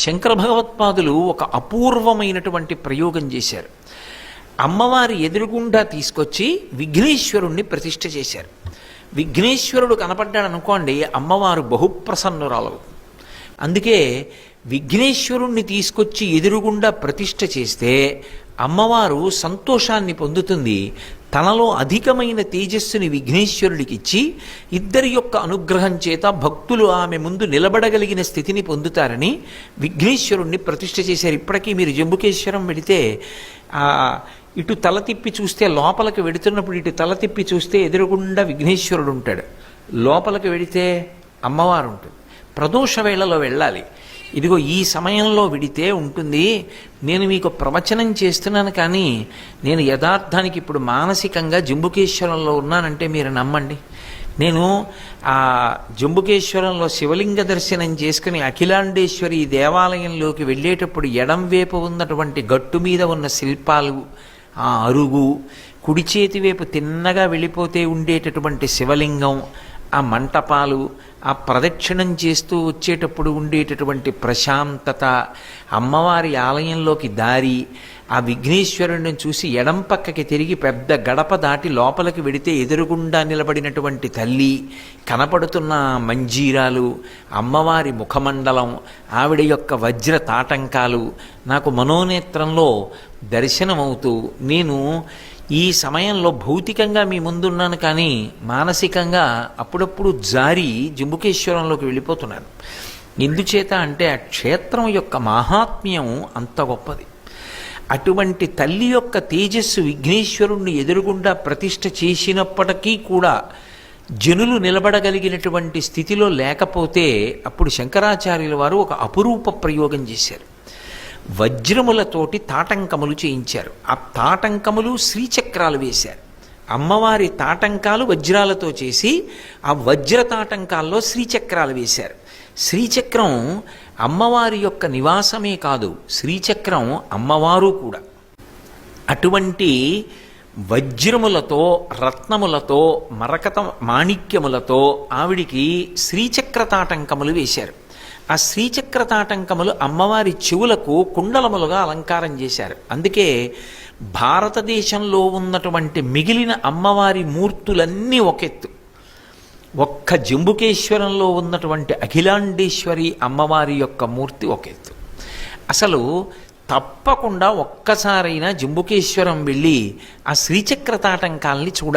శంకర భగవత్పాదులు ఒక అపూర్వమైనటువంటి ప్రయోగం చేశారు. అమ్మవారి ఎదురుగుండా తీసుకొచ్చి విఘ్నేశ్వరుణ్ణి ప్రతిష్ఠ చేశారు. విఘ్నేశ్వరుడు కనపడ్డాడు అనుకోండి, అమ్మవారు బహుప్రసన్నురాలు. అందుకే విఘ్నేశ్వరుణ్ణి తీసుకొచ్చి ఎదురుగుండా ప్రతిష్ఠ చేస్తే అమ్మవారు సంతోషాన్ని పొందుతుంది. తనలో అధికమైన తేజస్సుని విఘ్నేశ్వరుడికి ఇచ్చి ఇద్దరి యొక్క అనుగ్రహం చేత భక్తులు ఆమె ముందు నిలబడగలిగిన స్థితిని పొందుతారని విఘ్నేశ్వరుణ్ణి ప్రతిష్ఠ చేశారు. ఇప్పటికీ మీరు జంబుకేశ్వరం వెళితే ఇటు తల తిప్పి చూస్తే, లోపలికి వెడుతున్నప్పుడు ఇటు తల తిప్పి చూస్తే ఎదురుగుండా విఘ్నేశ్వరుడు ఉంటాడు, లోపలికి వెడితే అమ్మవారు ఉంటుంది. ప్రదోష వేళలో వెళ్ళాలి. ఇదిగో ఈ సమయంలో విడితే ఉంటుంది. నేను మీకు ప్రవచనం చేస్తున్నాను, కానీ నేను యథార్థానికి ఇప్పుడు మానసికంగా జంబుకేశ్వరంలో ఉన్నానంటే మీరు నమ్మండి. నేను ఆ జంబుకేశ్వరంలో శివలింగ దర్శనం చేసుకుని అఖిలాండేశ్వరి దేవాలయంలోకి వెళ్ళేటప్పుడు ఎడంవైపు ఉన్నటువంటి గట్టు మీద ఉన్న శిల్పాలు, ఆ అరుగు, కుడి చేతి వైపు తిన్నగా వెళ్ళిపోతే ఉండేటటువంటి శివలింగం, ఆ మంటపాలు, ఆ ప్రదక్షిణం చేస్తూ వచ్చేటప్పుడు ఉండేటటువంటి ప్రశాంతత, అమ్మవారి ఆలయంలోకి దారి, ఆ విఘ్నేశ్వరుడిని చూసి ఎడం పక్కకి తిరిగి పెద్ద గడప దాటి లోపలికి వెడితే ఎదురుగుండా నిలబడినటువంటి తల్లి, కనపడుతున్న మంజీరాలు, అమ్మవారి ముఖమండలం, ఆవిడ యొక్క వజ్ర తాటంకాలు నాకు మనోనేత్రంలో దర్శనమవుతూ, నేను ఈ సమయంలో భౌతికంగా మీ ముందున్నాను, కానీ మానసికంగా అప్పుడప్పుడు జారి జంబుకేశ్వరంలోకి వెళ్ళిపోతున్నాను. ఎందుచేత అంటే ఆ క్షేత్రం యొక్క మాహాత్మ్యం అంత గొప్పది. అటువంటి తల్లి యొక్క తేజస్సు విఘ్నేశ్వరుణ్ణి ఎదురుగుండా ప్రతిష్ఠ చేసినప్పటికీ కూడా జనులు నిలబడగలిగినటువంటి స్థితిలో లేకపోతే అప్పుడు శంకరాచార్యుల వారు ఒక అపురూప ప్రయోగం చేశారు. వజ్రములతోటి తాటంకములు చేయించారు. ఆ తాటంకములు శ్రీచక్రాలు వేశారు. అమ్మవారి తాటంకాలు వజ్రాలతో చేసి ఆ వజ్ర తాటంకాల్లో శ్రీచక్రాలు వేశారు. శ్రీచక్రం అమ్మవారి యొక్క నివాసమే కాదు, శ్రీచక్రం అమ్మవారు కూడా. అటువంటి వజ్రములతో, రత్నములతో, మరకత మాణిక్యములతో ఆవిడికి శ్రీచక్ర తాటంకములు వేశారు. ఆ శ్రీచక్ర తాటంకములు అమ్మవారి చెవులకు కుండలములుగా అలంకారం చేశారు. అందుకే భారతదేశంలో ఉన్నటువంటి మిగిలిన అమ్మవారి మూర్తులన్నీ ఒకెత్తు, ఒక్క జంబుకేశ్వరంలో ఉన్నటువంటి అఖిలాండేశ్వరి అమ్మవారి యొక్క మూర్తి ఒకెత్తు. అసలు తప్పకుండా ఒక్కసారైనా జంబుకేశ్వరం వెళ్ళి ఆ శ్రీచక్ర తాటంకాల్ని చూడాలి.